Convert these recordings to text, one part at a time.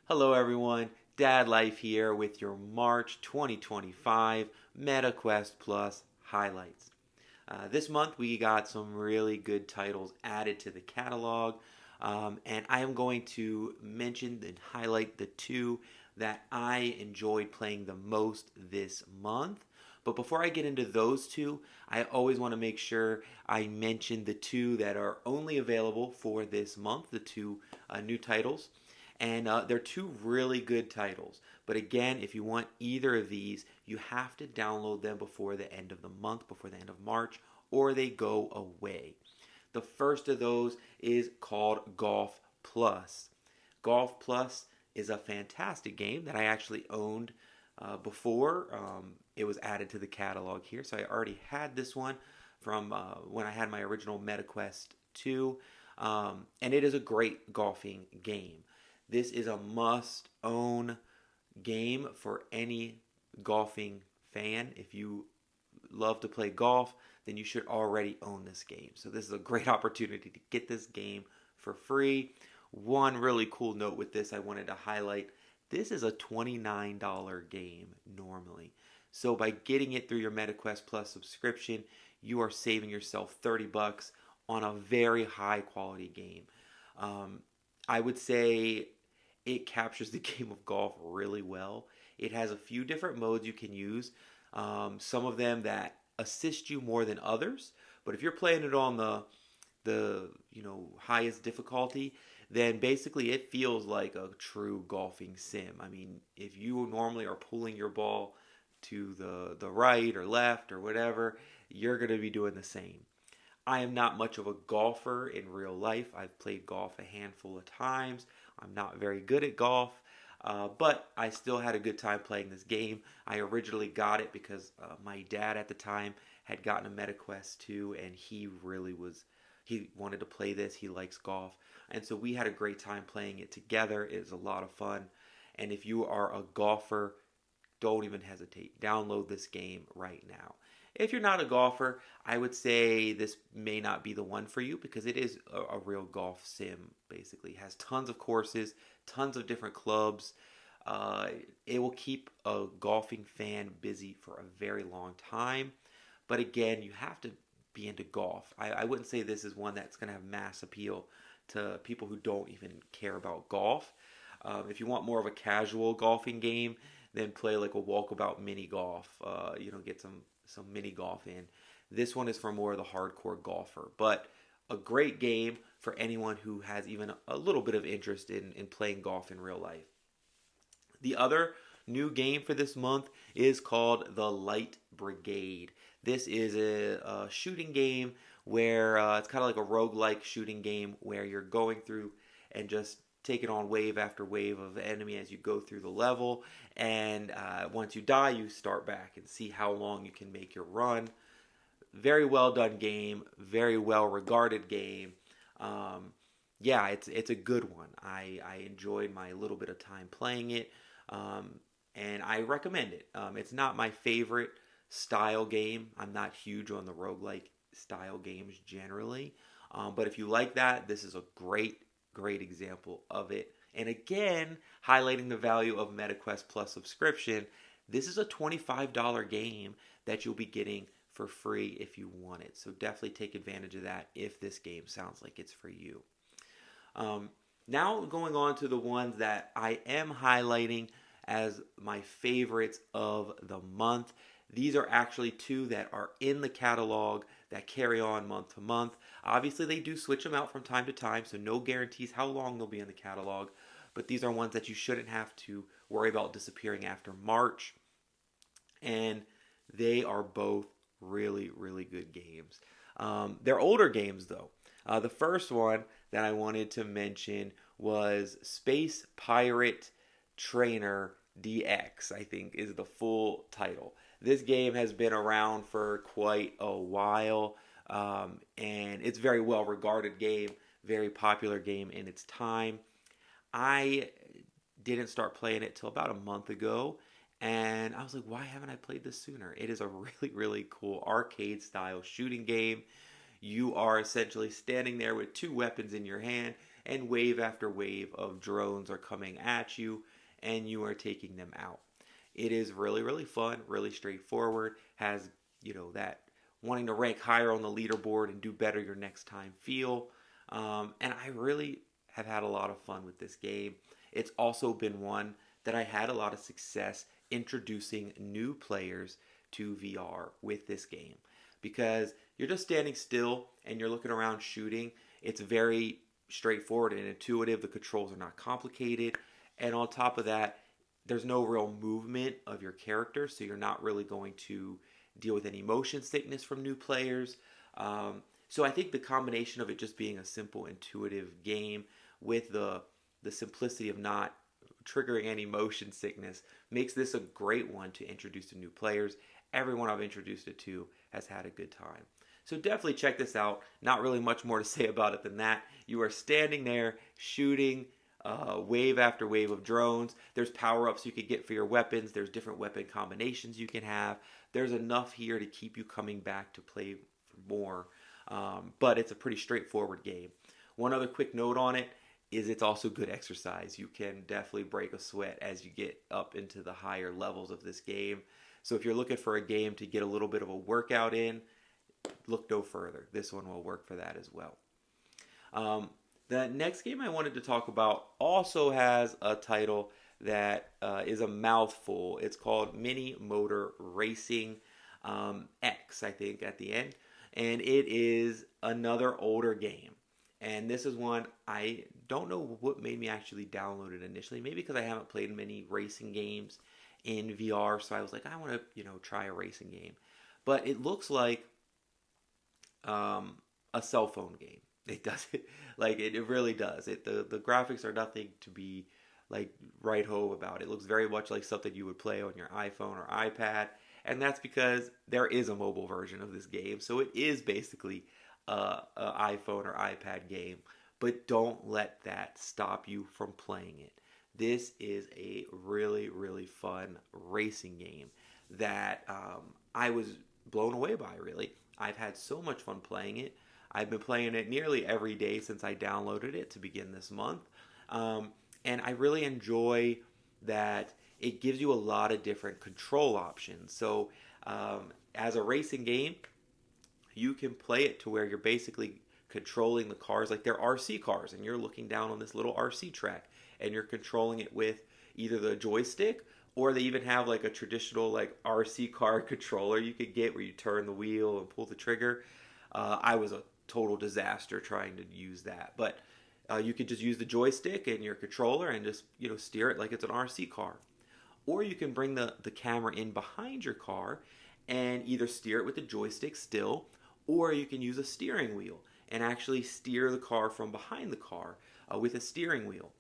Hello, everyone. Dad Life here with your March 2025 MetaQuest Plus highlights. This month, we got some really good titles added to the catalog, and I am going to mention and highlight the two that I enjoyed playing the most this month. But before I get into those two, I always want to make sure I mention the two that are only available for this month, the two new titles. And they're two really good titles. But again, if you want either of these, you have to download them before the end of the month, before the end of March, or they go away. The first of those is called Golf Plus. Golf Plus is a fantastic game that I actually owned before it was added to the catalog here. So I already had this one from when I had my original MetaQuest 2. And it is a great golfing game. This is a must own game for any golfing fan. If you love to play golf, then you should already own this game. So this is a great opportunity to get this game for free. One really cool note with this I wanted to highlight. This is a $29 game normally. So by getting it through your MetaQuest Plus subscription, you are saving yourself 30 bucks on a very high quality game. I would say it captures the game of golf really well. It has a few different modes you can use. Some of them that assist you more than others. But if you're playing it on the highest difficulty, then basically it feels like a true golfing sim. I mean, if you normally are pulling your ball to the right or left or whatever, you're going to be doing the same. I am not much of a golfer in real life. I've played golf a handful of times. I'm not very good at golf, but I still had a good time playing this game. I originally got it because my dad at the time had gotten a MetaQuest 2, and he wanted to play this. He likes golf. And so we had a great time playing it together. It was a lot of fun. And if you are a golfer, don't even hesitate. Download this game right now. If you're not a golfer, I would say this may not be the one for you because it is a real golf sim, basically. It has tons of courses, tons of different clubs. It will keep a golfing fan busy for a very long time. But again, you have to be into golf. I wouldn't say this is one that's going to have mass appeal to people who don't even care about golf. If you want more of a casual golfing game, then play like a walkabout mini golf. Get some mini golf in. This one is for more of the hardcore golfer, but a great game for anyone who has even a little bit of interest in playing golf in real life. The other new game for this month is called The Light Brigade. This is a shooting game where it's kind of like a roguelike shooting game where you're going through and just taking on wave after wave of enemy as you go through the level. And once you die, you start back and see how long you can make your run. Very well done game, very well regarded game. It's a good one. I enjoyed my little bit of time playing it, and I recommend it. It's not my favorite style game. I'm not huge on the roguelike style games generally, but if you like that, this is a great example of it. And again, highlighting the value of MetaQuest Plus subscription, this is a $25 game that you'll be getting for free if you want it. So definitely take advantage of that if this game sounds like it's for you. Now going on to the ones that I am highlighting as my favorites of the month. These are actually two that are in the catalog that carry on month to month. Obviously, they do switch them out from time to time, so no guarantees how long they'll be in the catalog. But these are ones that you shouldn't have to worry about disappearing after March. And they are both really, really good games. They're older games, though. The first one that I wanted to mention was Space Pirate Trainer DX, I think is the full title. This game has been around for quite a while, and it's a very well regarded game, very popular game in its time. I didn't start playing it till about a month ago, and I was like, why haven't I played this sooner? It is a really, really cool arcade style shooting game. You are essentially standing there with two weapons in your hand, and wave after wave of drones are coming at you, and you are taking them out. It is really, really fun, really straightforward, has, that wanting to rank higher on the leaderboard and do better your next time feel. And I really have had a lot of fun with this game. It's also been one that I had a lot of success introducing new players to VR with this game, because you're just standing still and you're looking around shooting. It's very straightforward and intuitive. The controls are not complicated. And on top of that, there's no real movement of your character, so you're not really going to deal with any motion sickness from new players. So I think the combination of it just being a simple, intuitive game with the simplicity of not triggering any motion sickness makes this a great one to introduce to new players. Everyone I've introduced it to has had a good time. So definitely check this out. Not really much more to say about it than that. You are standing there shooting wave after wave of drones. There's power-ups you can get for your weapons. There's different weapon combinations you can have. There's enough here to keep you coming back to play for more. But it's a pretty straightforward game. One other quick note on it is it's also good exercise. You can definitely break a sweat as you get up into the higher levels of this game. So if you're looking for a game to get a little bit of a workout in, look no further. This one will work for that as well. The next game I wanted to talk about also has a title that is a mouthful. It's called Mini Motor Racing X, I think, at the end. And it is another older game. And this is one, I don't know what made me actually download it initially. Maybe because I haven't played many racing games in VR. So I was like, I want to, try a racing game. But it looks like a cell phone game. It does it like it really does. The graphics are nothing to be like right home about. It looks very much like something you would play on your iPhone or iPad, and that's because there is a mobile version of this game. So it is basically a iPhone or iPad game. But don't let that stop you from playing it. This is a really, really fun racing game that I was blown away by, really. I've had so much fun playing it. I've been playing it nearly every day since I downloaded it to begin this month. And I really enjoy that it gives you a lot of different control options. So as a racing game, you can play it to where you're basically controlling the cars like they're RC cars, and you're looking down on this little RC track and you're controlling it with either the joystick, or they even have like a traditional like RC car controller you could get where you turn the wheel and pull the trigger. I was a total disaster trying to use that, but you could just use the joystick and your controller and just steer it like it's an RC car. Or you can bring the camera in behind your car and either steer it with the joystick still, or you can use a steering wheel and actually steer the car from behind the car with a steering wheel.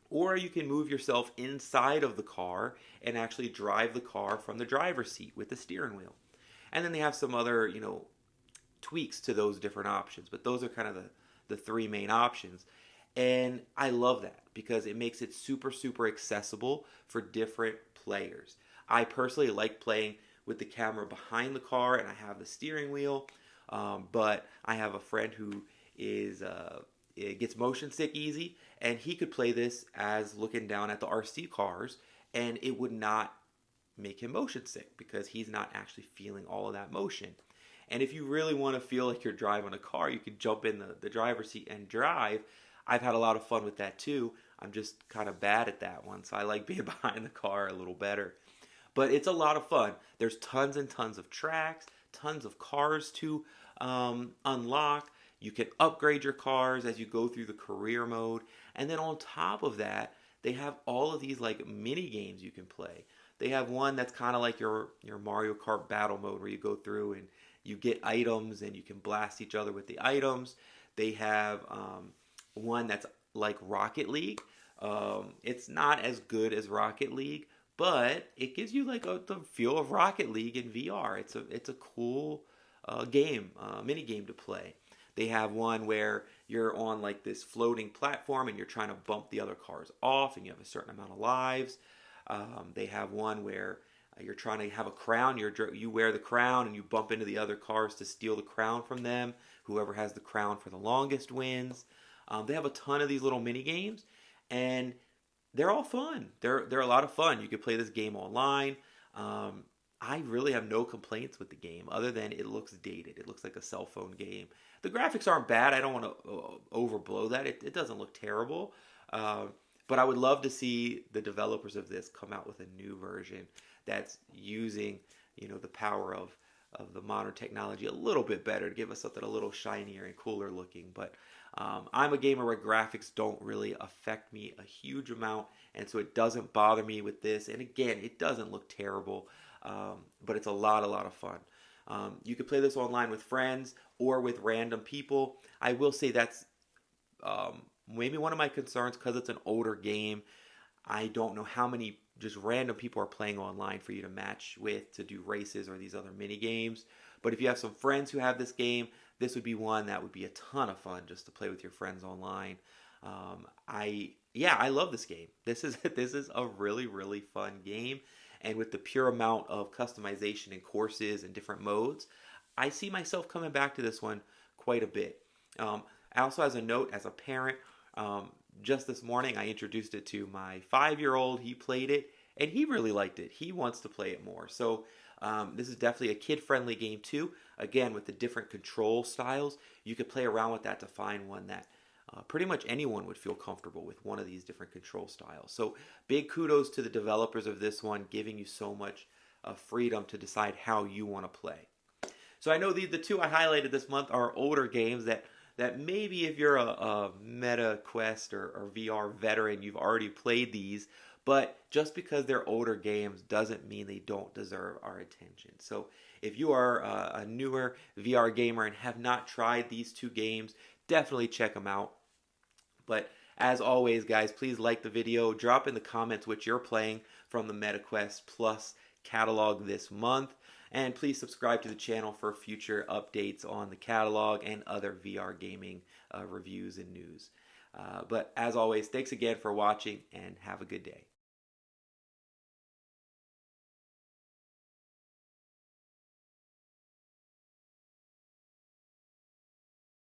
Or you can move yourself inside of the car and actually drive the car from the driver's seat with the steering wheel. And then they have some other, tweaks to those different options. But those are kind of the three main options. And I love that because it makes it super, super accessible for different players. I personally like playing with the camera behind the car and I have the steering wheel. But I have a friend who is it gets motion sick easy, and he could play this as looking down at the RC cars, and it would not make him motion sick because he's not actually feeling all of that motion. And if you really want to feel like you're driving a car, you can jump in the driver's seat and drive. I've had a lot of fun with that too. I'm just kind of bad at that one, so I like being behind the car a little better. But it's a lot of fun. There's tons and tons of tracks, tons of cars to unlock. You can upgrade your cars as you go through the career mode. And then on top of that, they have all of these like mini games you can play. They have one that's kind of like your Mario Kart battle mode where you go through and you get items and you can blast each other with the items. They have one that's like Rocket League. It's not as good as Rocket League, but it gives you like the feel of Rocket League in VR. It's a cool game, mini game to play. They have one where you're on like this floating platform and you're trying to bump the other cars off and you have a certain amount of lives. They have one where you're trying to have a crown. You wear the crown and you bump into the other cars to steal the crown from them. Whoever has the crown for the longest wins. They have a ton of these little mini games, and they're all fun. They're a lot of fun. You can play this game online. Um, I really have no complaints with the game other than it looks dated. It looks like a cell phone game. The graphics aren't bad. I don't want to overblow that. It doesn't look terrible. Uh, but I would love to see the developers of this come out with a new version that's using, the power of the modern technology a little bit better to give us something a little shinier and cooler looking. But I'm a gamer where graphics don't really affect me a huge amount, and so it doesn't bother me with this. And again, it doesn't look terrible, but it's a lot of fun. You can play this online with friends or with random people. I will say that's maybe one of my concerns because it's an older game. I don't know how many just random people are playing online for you to match with to do races or these other mini games. But if you have some friends who have this game, this would be one that would be a ton of fun just to play with your friends online. I love this game. This is this is a really fun game, and with the pure amount of customization and courses and different modes, I see myself coming back to this one quite a bit. Also, as a note, as a parent, just this morning I introduced it to my 5-year-old. He played it and he really liked it. He wants to play it more. So this is definitely a kid-friendly game too. Again, with the different control styles, you could play around with that to find one that pretty much anyone would feel comfortable with one of these different control styles. So big kudos to the developers of this one, giving you so much freedom to decide how you want to play. So I know the two I highlighted this month are older games that maybe if you're a Meta Quest or VR veteran, you've already played these, but just because they're older games doesn't mean they don't deserve our attention. So if you are a newer VR gamer and have not tried these two games, definitely check them out. But as always, guys, please like the video, drop in the comments what you're playing from the MetaQuest Plus catalog this month, and please subscribe to the channel for future updates on the catalog and other VR gaming reviews and news. But as always, thanks again for watching and have a good day.